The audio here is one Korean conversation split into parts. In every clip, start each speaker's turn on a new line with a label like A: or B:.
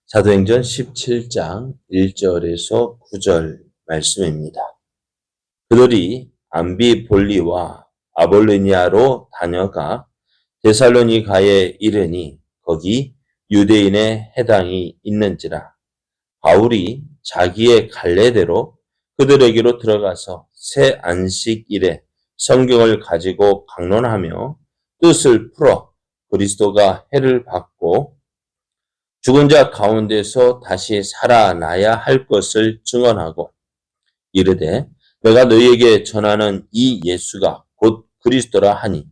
A: 사도행전 17장 1절에서 9절 말씀입니다. 그들이 암비볼리와 아볼로니아로 다녀가 데살로니가에 이르니 거기 유대인의 해당이 있는지라. 바울이 자기의 갈래대로 그들에게로 들어가서 새 안식일에 성경을 가지고 강론하며 뜻을 풀어 그리스도가 해를 받고 죽은 자 가운데서 다시 살아나야 할 것을 증언하고 이르되 내가 너희에게 전하는 이 예수가 곧 그리스도라 하니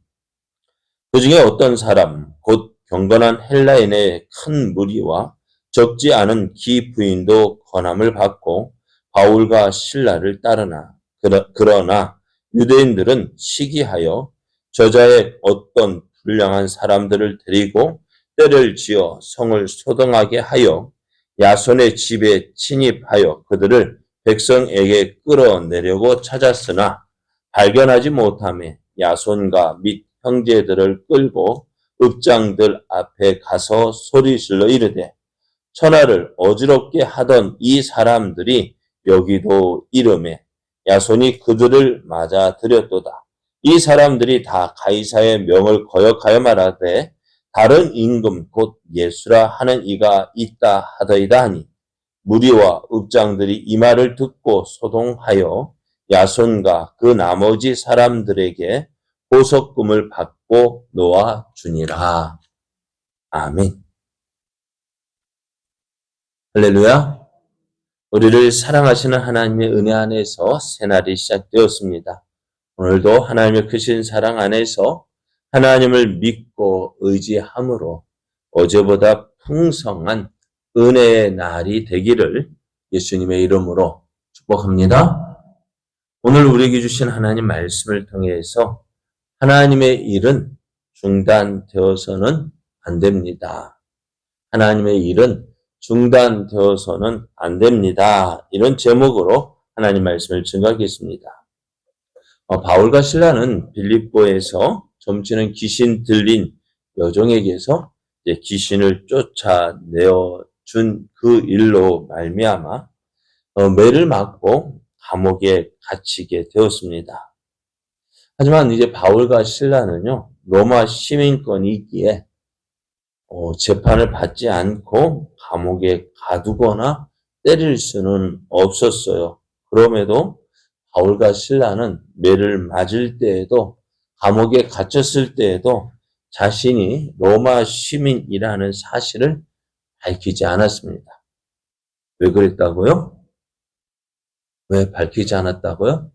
A: 그 중에 어떤 사람 곧 경건한 헬라인의 큰 무리와 적지 않은 기부인도 권함을 받고 바울과 실라를 따르나 그러나 유대인들은 시기하여 저자의 어떤 불량한 사람들을 데리고 때를 지어 성을 소동하게 하여 야손의 집에 침입하여 그들을 백성에게 끌어내려고 찾았으나 발견하지 못하며 야손과 및 형제들을 끌고 읍장들 앞에 가서 소리질러 이르되 천하를 어지럽게 하던 이 사람들이 여기도 이름에 야손이 그들을 맞아 들였도다. 이 사람들이 다 가이사의 명을 거역하여 말하되 다른 임금 곧 예수라 하는 이가 있다 하더이다 하니 무리와 읍장들이 이 말을 듣고 소동하여 야손과 그 나머지 사람들에게 보석금을 받고 놓아 주니라. 아멘. 할렐루야. 우리를 사랑하시는 하나님의 은혜 안에서 새날이 시작되었습니다. 오늘도 하나님의 크신 사랑 안에서 하나님을 믿고 의지함으로 어제보다 풍성한 은혜의 날이 되기를 예수님의 이름으로 축복합니다. 오늘 우리에게 주신 하나님 말씀을 통해서 하나님의 일은 중단되어서는 안 됩니다. 하나님의 일은 중단되어서는 안 됩니다. 이런 제목으로 하나님 말씀을 증거하겠습니다. 바울과 실라는 빌립보에서 점치는 귀신 들린 여종에게서 귀신을 쫓아내어 준 그 일로 말미암아 매를 맞고 감옥에 갇히게 되었습니다. 하지만 이제 바울과 실라는요 로마 시민권이기에 재판을 받지 않고 감옥에 가두거나 때릴 수는 없었어요. 그럼에도 바울과 실라는 매를 맞을 때에도 감옥에 갇혔을 때에도 자신이 로마 시민이라는 사실을 밝히지 않았습니다. 왜 그랬다고요? 왜 밝히지 않았다고요?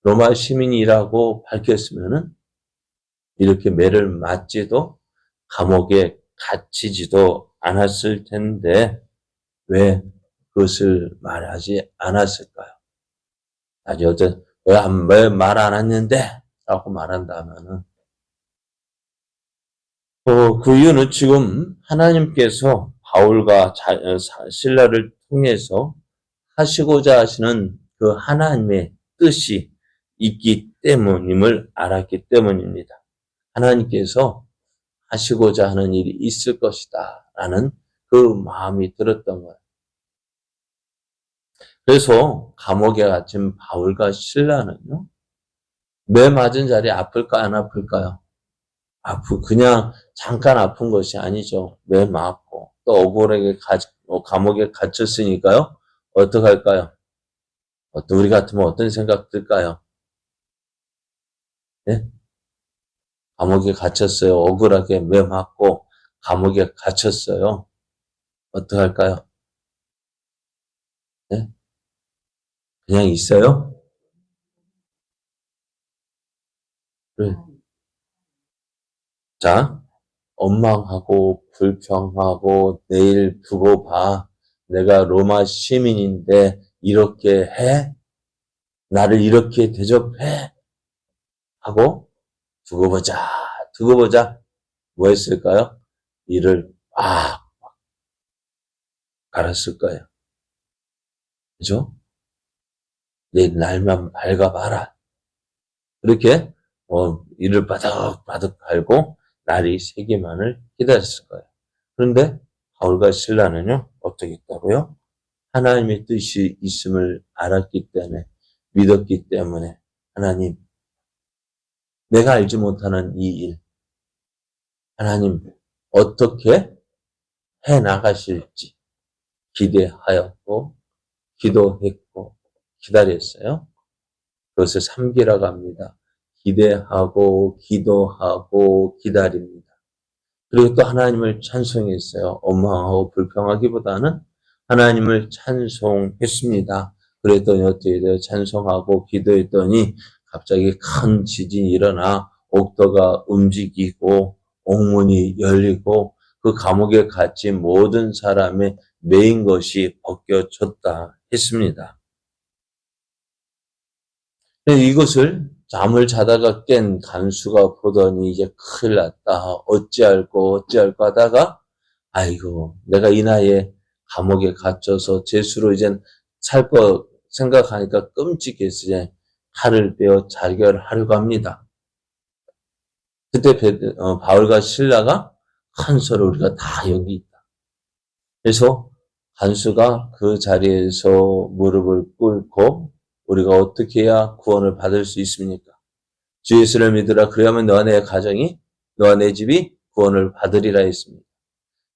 A: 로마 시민이라고 밝혔으면은 이렇게 매를 맞지도 감옥에 gat히지도 않았을 텐데 왜 그것을 말하지 않았을까요? 아니 어제 왜 말 안 했는데? 라고 말한다면은 그 이유는 지금 하나님께서 바울과 실라를 통해서 하시고자 하시는 그 하나님의 뜻이 있기 때문임을 알았기 때문입니다. 하나님께서 하시고자 하는 일이 있을 것이다 라는 그 마음이 들었던 거예요. 그래서 감옥에 갇힌 바울과 실라는요. 매 맞은 자리에 아플까 안 아플까요? 그냥 잠깐 아픈 것이 아니죠. 매 맞고 또 억울하게 감옥에 갇혔으니까요. 어떡할까요? 우리 같으면 어떤 생각 들까요? 네? 감옥에 갇혔어요. 억울하게 매 맞고 감옥에 갇혔어요. 어떡할까요? 네? 그냥 있어요? 네. 자, 원망하고 불평하고 내일 두고 봐. 내가 로마 시민인데 이렇게 해? 나를 이렇게 대접해? 하고 두고 보자. 뭐 했을까요? 이를 갈았을 거예요. 그죠? 내 날만 밝아봐라. 이렇게 이를 바득바득 갈고 날이 새기만을 기다렸을 거예요. 그런데 바울과 실라는요, 어떻게 했다고요? 하나님의 뜻이 있음을 알았기 때문에, 믿었기 때문에, 하나님, 내가 알지 못하는 이 일, 하나님, 어떻게 해 나가실지 기대하였고, 기도했고, 기다렸어요. 그것을 삼기라고 합니다. 기대하고, 기도하고, 기다립니다. 그리고 또 하나님을 찬송했어요. 원망하고 불평하기보다는 하나님을 찬송했습니다. 그랬더니 어떻게 돼요? 찬송하고 기도했더니 갑자기 큰 지진이 일어나 옥토가 움직이고 옥문이 열리고 그 감옥에 갇힌 모든 사람의 매인 것이 벗겨졌다 했습니다. 이것을 잠을 자다가 깬 간수가 보더니 이제 큰일 났다. 어찌할꼬 하다가 아이고 내가 이 나이에 감옥에 갇혀서 죄수로 이젠 살 거 생각하니까 끔찍해서 이제 칼을 빼어 자결하려고 합니다. 그때 바울과 실라가 큰 소리로 우리가 다 여기 있다. 그래서 간수가 그 자리에서 무릎을 꿇고 우리가 어떻게 해야 구원을 받을 수 있습니까? 주 예수를 믿으라. 그래야만 너와 내 가정이, 너와 내 집이 구원을 받으리라 했습니다.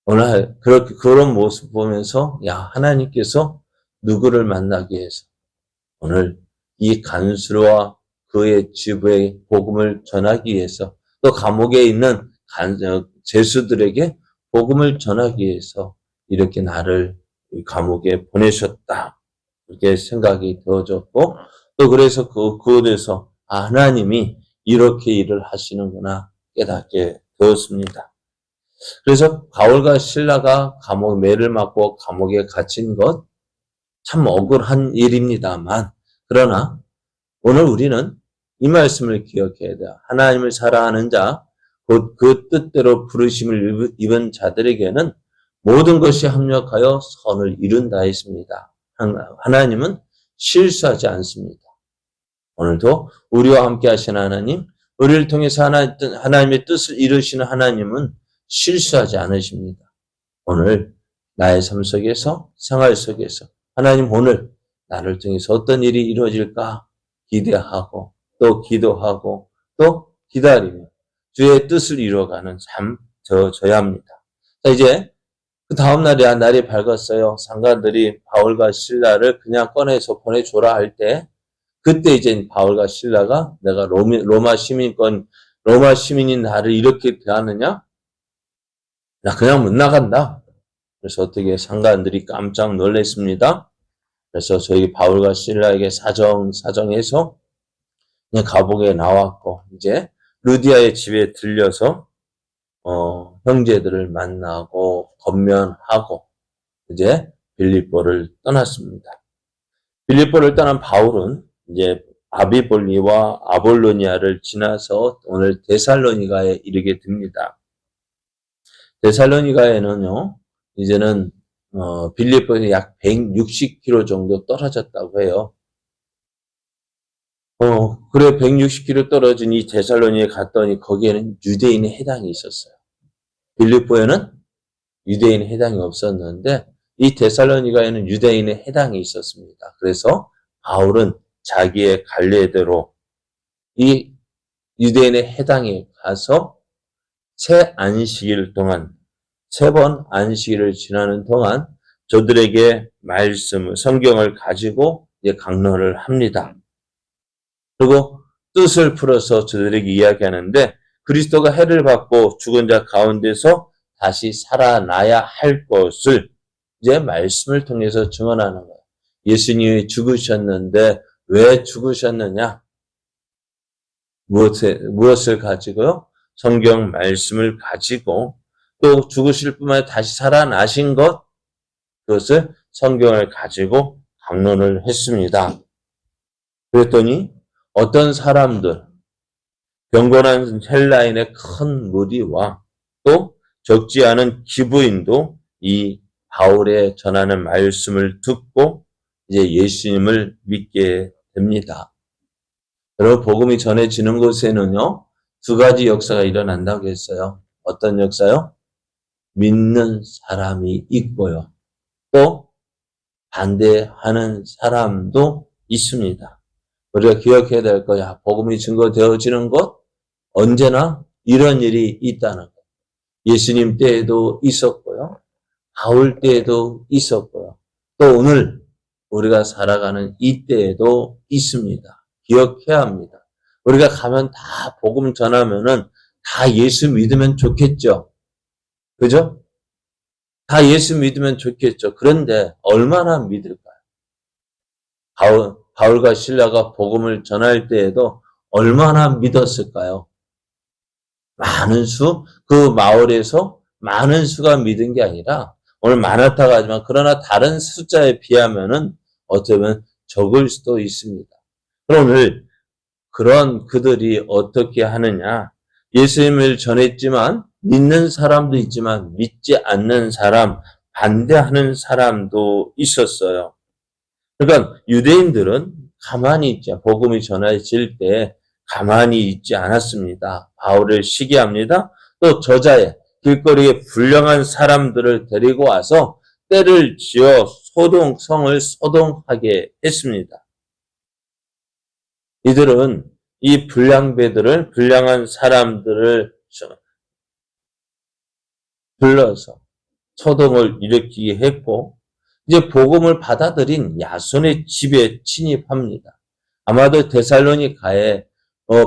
A: 오늘 그런 모습 보면서 하나님께서 누구를 만나기 위해서 오늘 이 간수와 그의 집의 복음을 전하기 위해서 또 감옥에 있는 죄수들에게 복음을 전하기 위해서 이렇게 나를 감옥에 보내셨다. 이렇게 생각이 되어졌고 또 그래서 그곳에서 하나님이 이렇게 일을 하시는구나 깨닫게 되었습니다. 그래서 바울과 실라가 감옥 매를 맞고 감옥에 갇힌 것 참 억울한 일입니다만 그러나 오늘 우리는 이 말씀을 기억해야 돼요. 하나님을 사랑하는 자, 곧 그 뜻대로 부르심을 입은 자들에게는 모든 것이 합력하여 선을 이룬다 했습니다. 하나님은 실수하지 않습니다. 오늘도 우리와 함께 하신 하나님, 우리를 통해서 하나님의 뜻을 이루시는 하나님은 실수하지 않으십니다. 오늘 나의 삶 속에서, 생활 속에서 하나님 오늘 나를 통해서 어떤 일이 이루어질까 기대하고 또 기도하고 또 기다리며 주의 뜻을 이루어가는 삶 저야 합니다. 자, 이제 그 다음 날이 밝았어요. 상관들이 바울과 실라를 그냥 꺼내서 보내줘라 할 때 그때 이제 바울과 실라가 내가 로마 시민인 나를 이렇게 대하느냐? 나 그냥 못 나간다. 그래서 어떻게 상관들이 깜짝 놀랐습니다. 그래서 저희 바울과 실라에게 사정해서 그냥 감옥에 나왔고 이제 루디아의 집에 들려서 형제들을 만나고 건면하고 이제 빌립보를 떠났습니다. 빌립보를 떠난 바울은 이제 아비볼리와 아볼로니아를 지나서 오늘 데살로니가에 이르게 됩니다. 데살로니가에는요, 이제는 빌립보에서 약 160km 정도 떨어졌다고 해요. 그래 160km 떨어진 이 데살로니에 갔더니 거기에는 유대인의 해당이 있었어요. 빌립보에는 유대인의 해당이 없었는데 이 데살로니가에는 유대인의 해당이 있었습니다. 그래서 바울은 자기의 관례대로 이 유대인의 해당에 가서 새 안식일 동안 3번 안식일을 지나는 동안 저들에게 성경을 가지고 이제 강론을 합니다. 그리고 뜻을 풀어서 저들에게 이야기하는데 그리스도가 해를 받고 죽은 자 가운데서 다시 살아나야 할 것을 이제 말씀을 통해서 증언하는 거예요. 예수님이 죽으셨는데 왜 죽으셨느냐? 무엇을 가지고요? 성경 말씀을 가지고 또 죽으실 뿐만 아니라 다시 살아나신 것, 그것을 성경을 가지고 강론을 했습니다. 그랬더니 어떤 사람들, 경건한 헬라인의 큰 무리와 또 적지 않은 기부인도 이 바울의 전하는 말씀을 듣고 이제 예수님을 믿게 됩니다. 여러분 복음이 전해지는 곳에는요 2가지 역사가 일어난다고 했어요. 어떤 역사요? 믿는 사람이 있고요. 또 반대하는 사람도 있습니다. 우리가 기억해야 될 거야. 복음이 증거되어지는 것, 언제나 이런 일이 있다는 것. 예수님 때에도 있었고요. 바울 때에도 있었고요. 또 오늘 우리가 살아가는 이 때에도 있습니다. 기억해야 합니다. 우리가 가면 다 복음 전하면은 다 예수 믿으면 좋겠죠. 그죠? 다 예수 믿으면 좋겠죠. 그런데 얼마나 믿을까요? 바울과 실라가 복음을 전할 때에도 얼마나 믿었을까요? 많은 수, 그 마을에서 많은 수가 믿은 게 아니라 오늘 많았다고 하지만 그러나 다른 숫자에 비하면은 어쩌면 적을 수도 있습니다. 그럼 오늘 그런 그들이 어떻게 하느냐? 예수님을 전했지만 믿는 사람도 있지만 믿지 않는 사람, 반대하는 사람도 있었어요. 그러니까 유대인들은 가만히 있지, 복음이 전해질 때 가만히 있지 않았습니다. 바울을 시기합니다. 또 저자의 길거리에 불량한 사람들을 데리고 와서 때를 지어 성을 소동하게 했습니다. 이들은 이 불량한 사람들을 불러서 소동을 일으키게 했고, 이제 복음을 받아들인 야손의 집에 침입합니다. 아마도 데살로니가에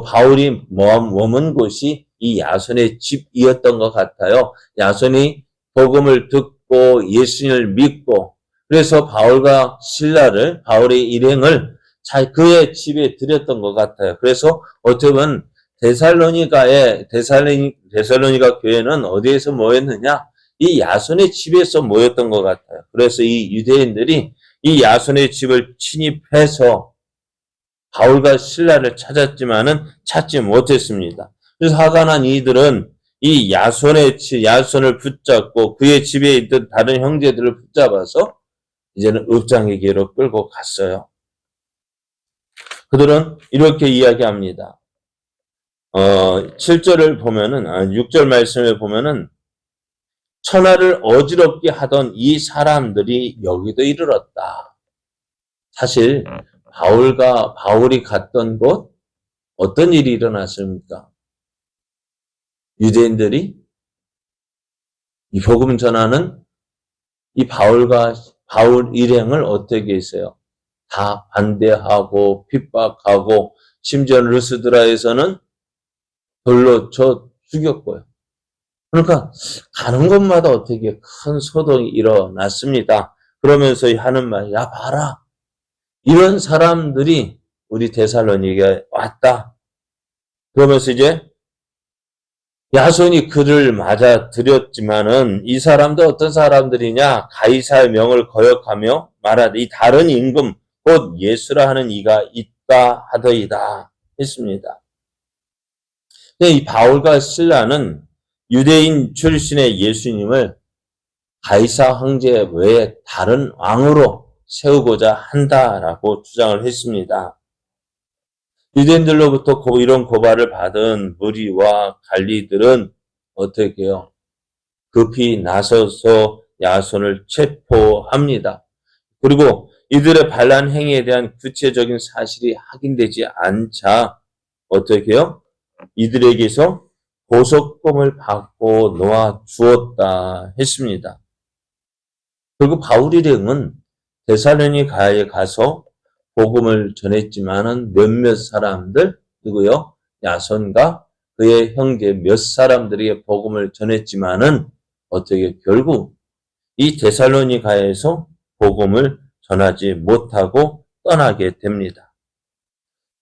A: 바울이 머문 곳이 이 야손의 집이었던 것 같아요. 야손이 복음을 듣고 예수님을 믿고, 그래서 바울의 일행을 그의 집에 들였던 것 같아요. 그래서 어떻게 보면 데살로니가 교회는 어디에서 모였느냐? 이 야손의 집에서 모였던 것 같아요. 그래서 이 유대인들이 이 야손의 집을 침입해서 바울과 실라를 찾았지만은 찾지 못했습니다. 그래서 화가 난 이들은 이 야손을 붙잡고 그의 집에 있던 다른 형제들을 붙잡아서 이제는 읍장에게로 끌고 갔어요. 그들은 이렇게 이야기합니다. 7절을 보면은, 6절 말씀을 보면은, 천하를 어지럽게 하던 이 사람들이 여기도 이르렀다. 사실, 바울이 갔던 곳, 어떤 일이 일어났습니까? 유대인들이 이 복음 전하는 이 바울 일행을 어떻게 했어요? 다 반대하고 핍박하고 심지어 르스드라에서는 돌로 쳐 죽였고요. 그러니까 가는 곳마다 어떻게 큰 소동이 일어났습니다. 그러면서 하는 말이, 야 봐라, 이런 사람들이 우리 데살로니가에 왔다. 그러면서 이제 야손이 그를 맞아들였지만은 이 사람도 어떤 사람들이냐? 가이사의 명을 거역하며 말하되 이 다른 임금 곧 예수라 하는 이가 있다 하더이다 했습니다. 이 바울과 실라는 유대인 출신의 예수님을 가이사 황제 외에 다른 왕으로 세우고자 한다라고 주장을 했습니다. 유대인들로부터 이런 고발을 받은 무리와 관리들은 어떻게 해요? 급히 나서서 야손을 체포합니다. 그리고 이들의 반란 행위에 대한 구체적인 사실이 확인되지 않자 어떻게 해요? 이들에게서 보석금을 받고 놓아 주었다 했습니다. 그리고 바울 일행은 데살로니가에 가서 복음을 전했지만은 몇몇 사람들, 누구요? 야손과 그의 형제 몇 사람들에게 복음을 전했지만은 어떻게 결국 이 데살로니가에서 복음을 전하지 못하고 떠나게 됩니다.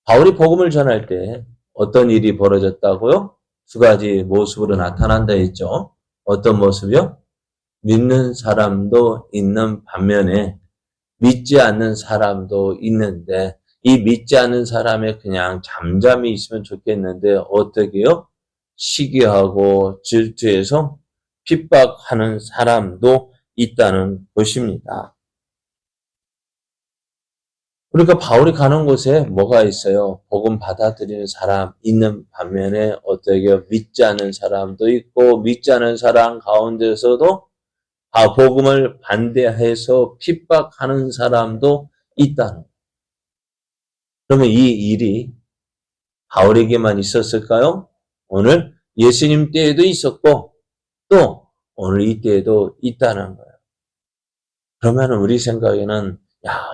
A: 바울이 복음을 전할 때 어떤 일이 벌어졌다고요? 두 가지 모습으로 나타난다 했죠. 어떤 모습이요? 믿는 사람도 있는 반면에 믿지 않는 사람도 있는데 이 믿지 않는 사람에 그냥 잠잠히 있으면 좋겠는데 어떻게요? 시기하고 질투해서 핍박하는 사람도 있다는 것입니다. 그러니까 바울이 가는 곳에 뭐가 있어요? 복음 받아들이는 사람 있는 반면에 어떻게 믿지 않은 사람도 있고 믿지 않은 사람 가운데서도 복음을 반대해서 핍박하는 사람도 있다는 거예요. 그러면 이 일이 바울에게만 있었을까요? 오늘 예수님 때에도 있었고 또 오늘 이 때에도 있다는 거예요. 그러면 우리 생각에는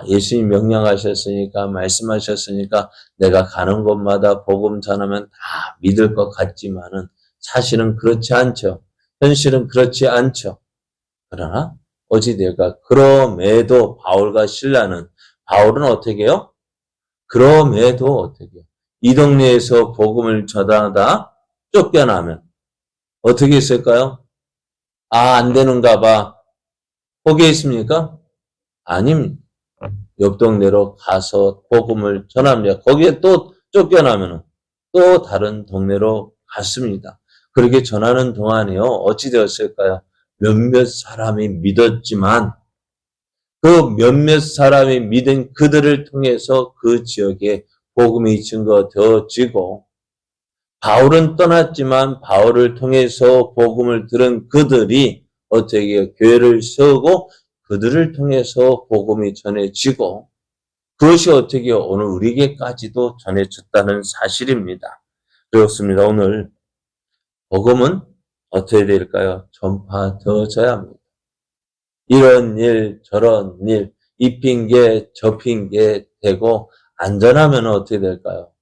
A: 예수님 명령하셨으니까 말씀하셨으니까 내가 가는 곳마다 복음 전하면 다 믿을 것 같지만은 사실은 그렇지 않죠. 현실은 그렇지 않죠. 그러나 어찌될까? 그럼에도 바울과 실라는 바울은 어떻게 해요? 그럼에도 어떻게 해요? 이 동네에서 복음을 전하다 쫓겨나면 어떻게 했을까요? 안 되는가 봐. 포기했습니까? 아닙니다. 옆 동네로 가서 복음을 전합니다. 거기에 또 쫓겨나면 또 다른 동네로 갔습니다. 그렇게 전하는 동안에요. 어찌 되었을까요? 몇몇 사람이 믿었지만 그 몇몇 사람이 믿은 그들을 통해서 그 지역에 복음이 증거되어지고 바울은 떠났지만 바울을 통해서 복음을 들은 그들이 어떻게 교회를 세우고 그들을 통해서 복음이 전해지고 그것이 어떻게 오늘 우리에게까지도 전해졌다는 사실입니다. 그렇습니다. 오늘 복음은 어떻게 될까요? 전파되어져야 합니다. 이런 일 저런 일 이 핑계 저 핑계 대고 안전하면 어떻게 될까요?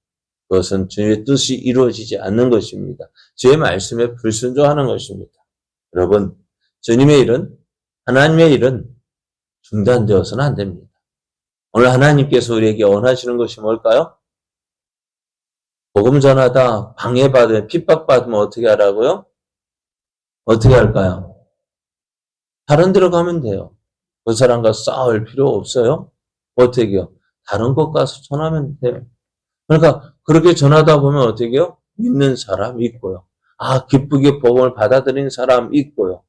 A: 그것은 주님의 뜻이 이루어지지 않는 것입니다. 주의 말씀에 불순종하는 것입니다. 여러분, 주님의 일은 하나님의 일은 중단되어서는 안 됩니다. 오늘 하나님께서 우리에게 원하시는 것이 뭘까요? 복음 전하다 방해받으면 핍박받으면 어떻게 하라고요? 어떻게 할까요? 다른 데로 가면 돼요. 그 사람과 싸울 필요 없어요. 어떻게 해요? 다른 곳 가서 전하면 돼요. 그러니까 그렇게 전하다 보면 어떻게 해요? 믿는 사람 있고요. 기쁘게 복음을 받아들이는 사람 있고요.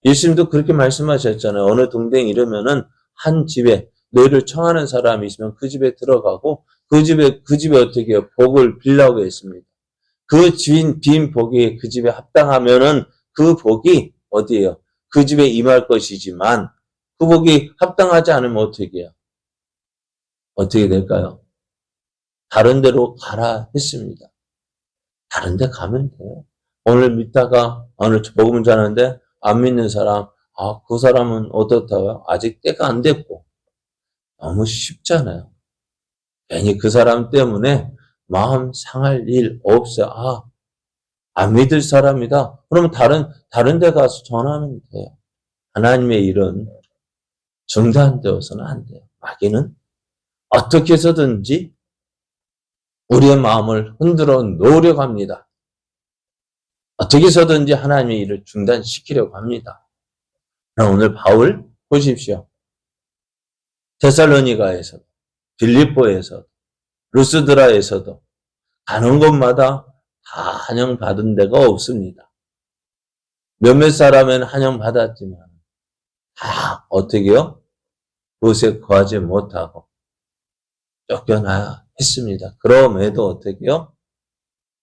A: 예수님도 그렇게 말씀하셨잖아요. 어느 동네에 이르면은 한 집에 너희를 청하는 사람이 있으면 그 집에 들어가고 그 집에 어떻게 해요? 복을 빌라고 했습니다. 그 빈 복이 그 집에 합당하면은 그 복이 어디예요? 그 집에 임할 것이지만 그 복이 합당하지 않으면 어떻게 해요? 어떻게 될까요? 다른 데로 가라 했습니다. 다른 데 가면 돼요. 오늘 믿다가 오늘 복음 전하는데 안 믿는 사람, 그 사람은 어떻다고요? 아직 때가 안 됐고 너무 쉽잖아요. 괜히 그 사람 때문에 마음 상할 일 없어요. 안 믿을 사람이다. 그러면 다른 데 가서 전하면 돼요. 하나님의 일은 중단되어서는 안 돼요. 마귀는 어떻게 해서든지 우리의 마음을 흔들어 놓으려고 합니다. 어떻게 해서든지 하나님의 일을 중단시키려고 합니다. 그럼 오늘 바울 보십시오. 데살로니가에서도 빌립보에서도 루스드라에서도 가는 곳마다 다 환영받은 데가 없습니다. 몇몇 사람은 환영받았지만 다 어떻게요? 그곳에 거하지 못하고 쫓겨나야 했습니다. 그럼에도 어떻게요?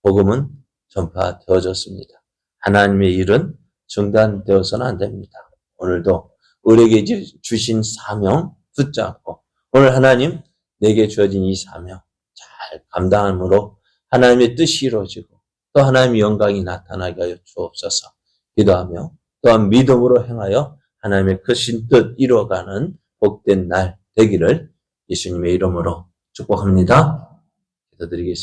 A: 복음은 전파되어졌습니다. 하나님의 일은 중단되어서는 안 됩니다. 오늘도 우리에게 주신 사명 붙잡고 오늘 하나님 내게 주어진 이 사명 잘 감당함으로 하나님의 뜻이 이루어지고 또 하나님의 영광이 나타나게 하여 주옵소서 기도하며 또한 믿음으로 행하여 하나님의 크신 뜻 이루어가는 복된 날 되기를 예수님의 이름으로 축복합니다. 기도드리겠습니다.